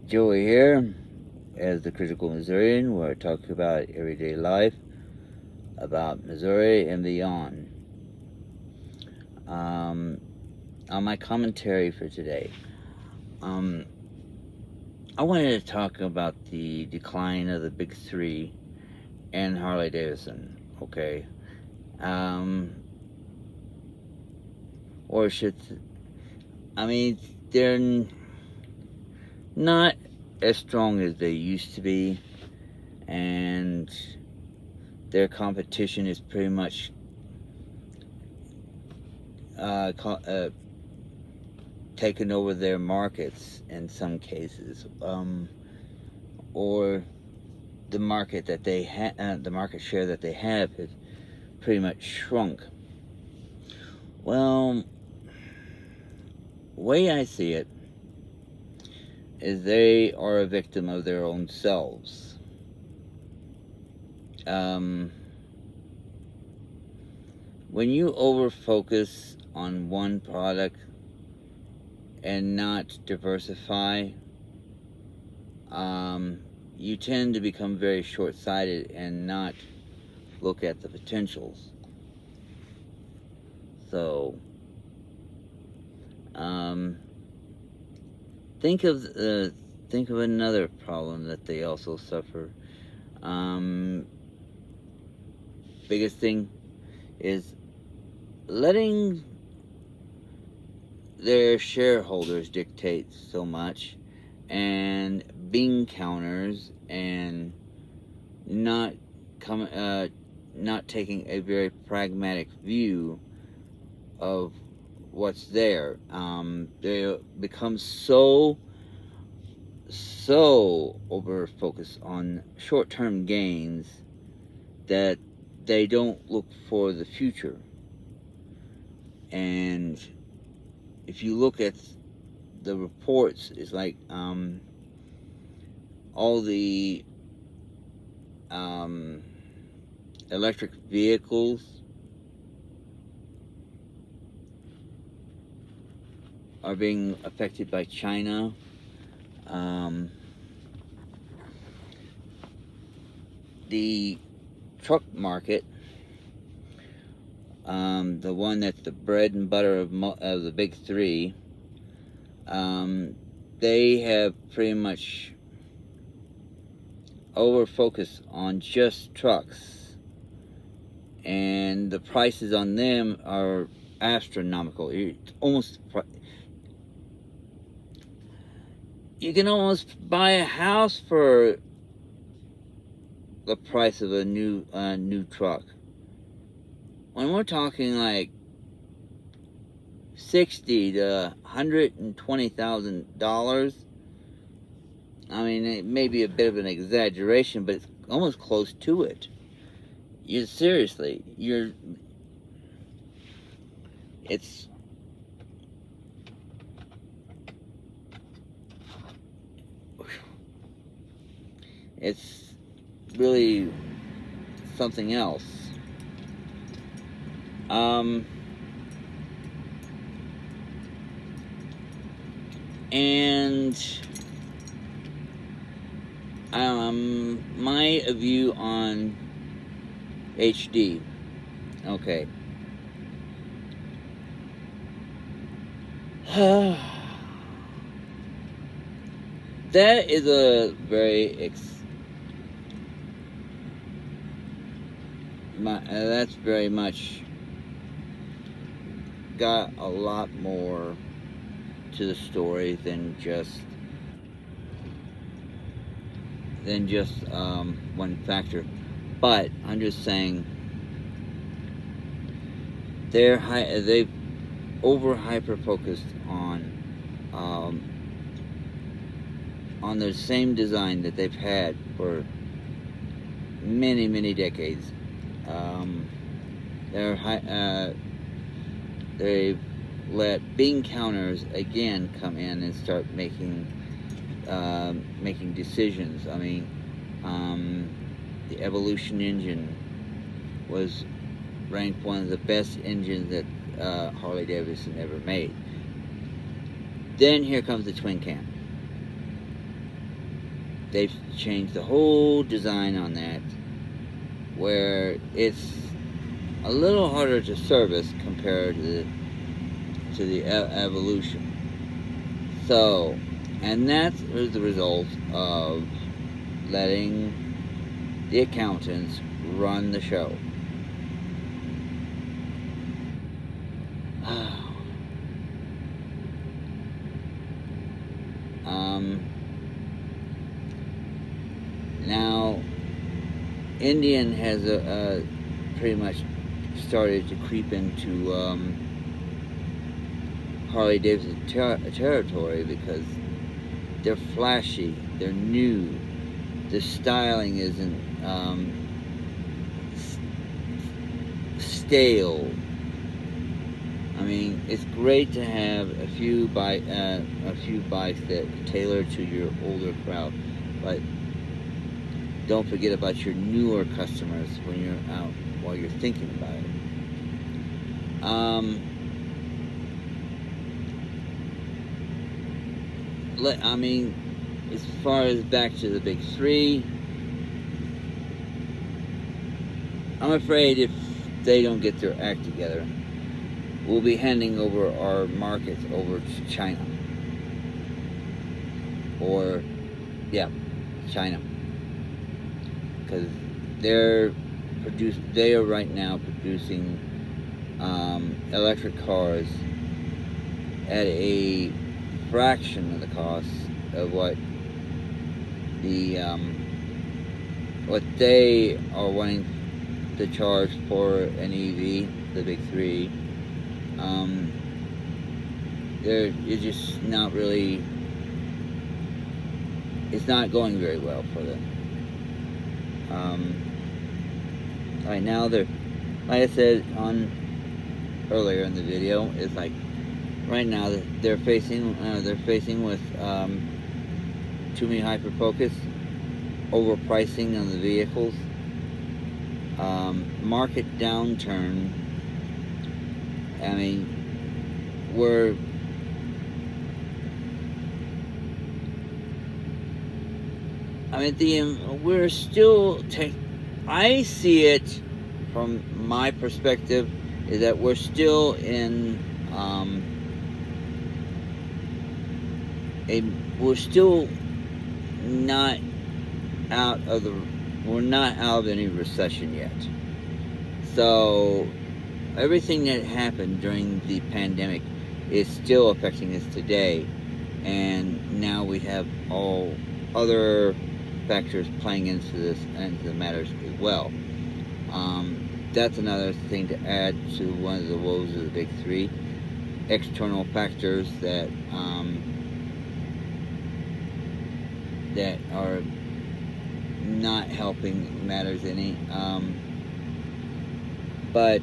Joey here as the Critical Missourian, where I talk about everyday life, about Missouri and beyond. On my commentary for today, I wanted to talk about the decline of the big three and Harley Davidson. Okay, um, or should I mean they're not as strong as they used to be, and their competition is pretty much taken over their markets in some cases, or the market that they the market share that they have has pretty much shrunk. Well, the way I see it is they are a victim of their own selves. When you over focus on one product and not diversify, you tend to become very short-sighted and not look at the potentials. So, think of another problem that they also suffer. Biggest thing is letting their shareholders dictate so much, and bean counters, and not taking a very pragmatic view of what's there. They become so over focused on short-term gains that they don't look for the future. And if you look at the reports, it's like all the electric vehicles are being affected by China. The truck market, the one that's the bread and butter of the big three, they have pretty much over-focused on just trucks, and the prices on them are astronomical. You can almost buy a house for the price of a new truck. When we're talking like $60,000 to $120,000, I mean, it may be a bit of an exaggeration, but it's almost close to it. It's really something else. And my view on HD. Okay. That is a very that's very much got a lot more to the story than just one factor. But I'm just saying they've over hyper focused on the same design that they've had for many decades. They've let bean counters again come in and start making decisions. I mean, the Evolution engine was ranked one of the best engines that Harley Davidson ever made. Then here comes the twin cam. they've changed the whole design on that, where it's a little harder to service compared to the Evolution. So, and that was the result of letting the accountants run the show. Now, Indian has pretty much started to creep into Harley Davidson territory, because they're flashy, they're new, the styling isn't stale. I mean, it's great to have a few bikes that tailor to your older crowd, but don't forget about your newer customers when you're out, while you're thinking about it. I mean, as far as back to the big three, I'm afraid if they don't get their act together, we'll be handing over our markets over to China. Or, yeah, China. Because they are right now producing electric cars at a fraction of the cost of what they are wanting to charge for an EV, the big three. It's just not really, it's not going very well for them. Right now, like I said earlier in the video, it's like right now they're facing with too many hyperfocus, overpricing on the vehicles, market downturn. I mean, we're still I see it from my perspective is that we're still in we're still not out of any recession yet. So everything that happened during the pandemic is still affecting us today, and now we have all other factors playing into the matters as well. That's another thing to add to one of the woes of the big three: external factors that are not helping matters any. But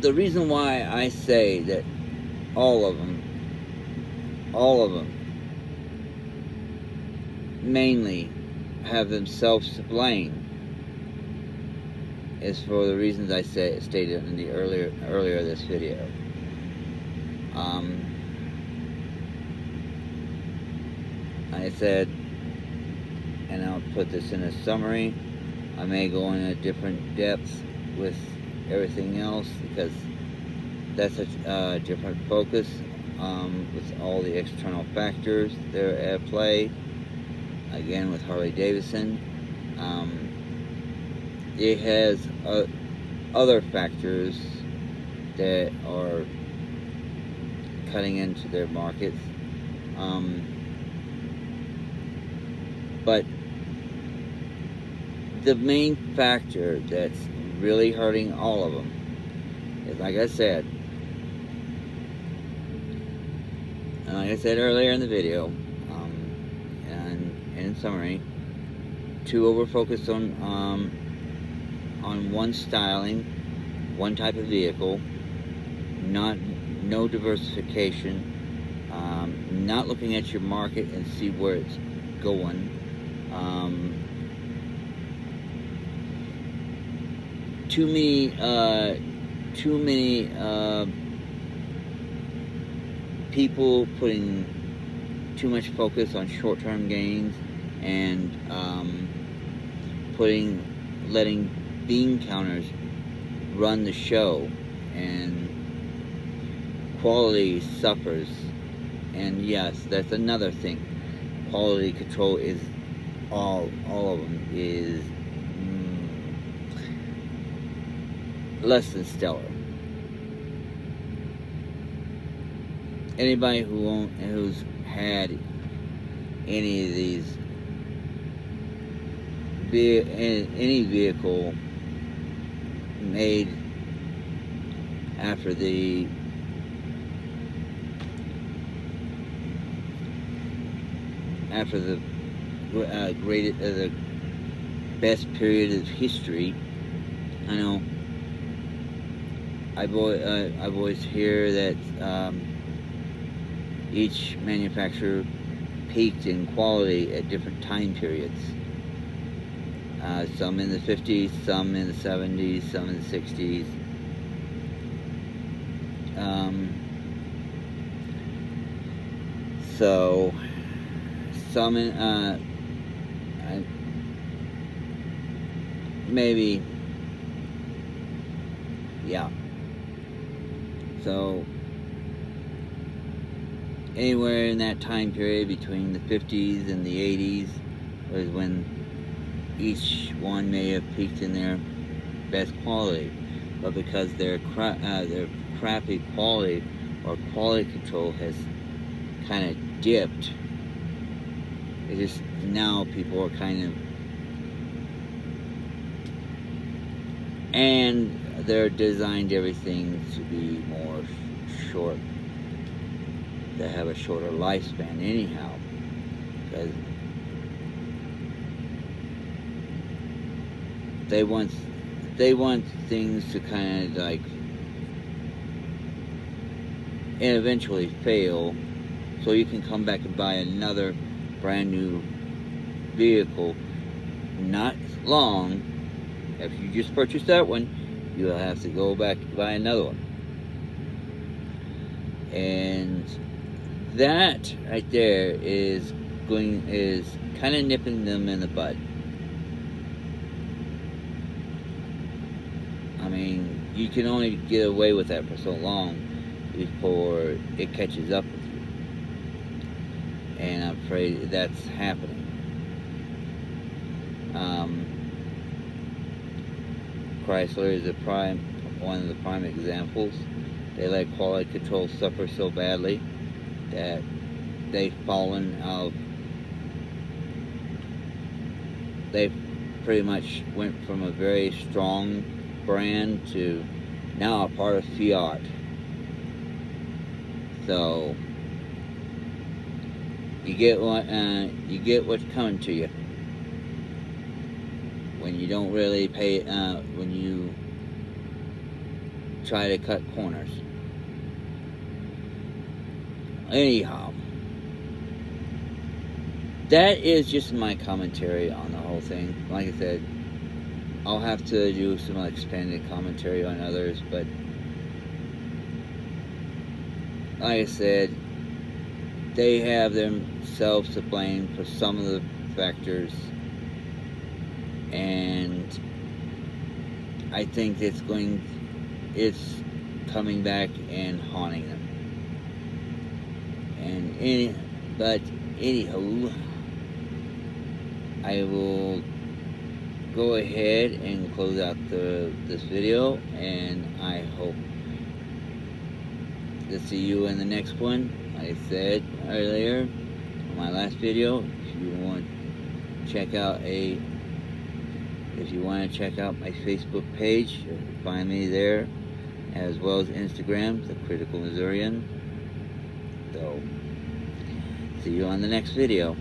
the reason why I say that all of them mainly have themselves to blame is for the reasons I stated in the earlier this video. I said, and I'll put this in a summary, I may go in a different depth with everything else because that's a different focus with all the external factors that are at play. Again, with Harley Davidson, it has other factors that are cutting into their markets, but the main factor that's really hurting all of them is, like I said earlier in the video, and in summary, to overfocus on one styling, one type of vehicle, no diversification, not looking at your market and see where it's going, too many people putting too much focus on short-term gains and letting bean counters run the show, and quality suffers. And yes, that's another thing. Quality control is all of them is less than stellar. Anybody who's had any of these any vehicle made after the the best period of history. I know I've always hear that each manufacturer peaked in quality at different time periods. Some in the 50s, some in the 70s, some in the 60s. So some in maybe, yeah. So anywhere in that time period between the 50s and the 80s was when each one may have peaked in their best quality, but because their crappy quality or quality control has kind of dipped, it just now people are kind of, and they're designed everything to be more short, to have a shorter lifespan anyhow, because they want things to kind of like and eventually fail, so you can come back and buy another brand new vehicle. Not long after you just purchased that one, you'll have to go back and buy another one. And that right there is kind of nipping them in the bud. I mean, you can only get away with that for so long before it catches up with you. And I'm afraid that's happening. Chrysler is one of the prime examples. They let quality control suffer so badly that they've pretty much went from a very strong brand to now a part of Fiat. So you get what's coming to you when you don't really pay, when you try to cut corners. Anyhow, that is just my commentary on the whole thing. Like I said, I'll have to do some expanded commentary on others, but like I said, they have themselves to blame for some of the factors, and I think it's coming back and haunting them. But anyhow, I will go ahead and close out this video, and I hope to see you in the next one. Like I said earlier in my last video, if you want to check out my Facebook page, you can find me there, as well as Instagram, The Critical Missourian. So, see you on the next video.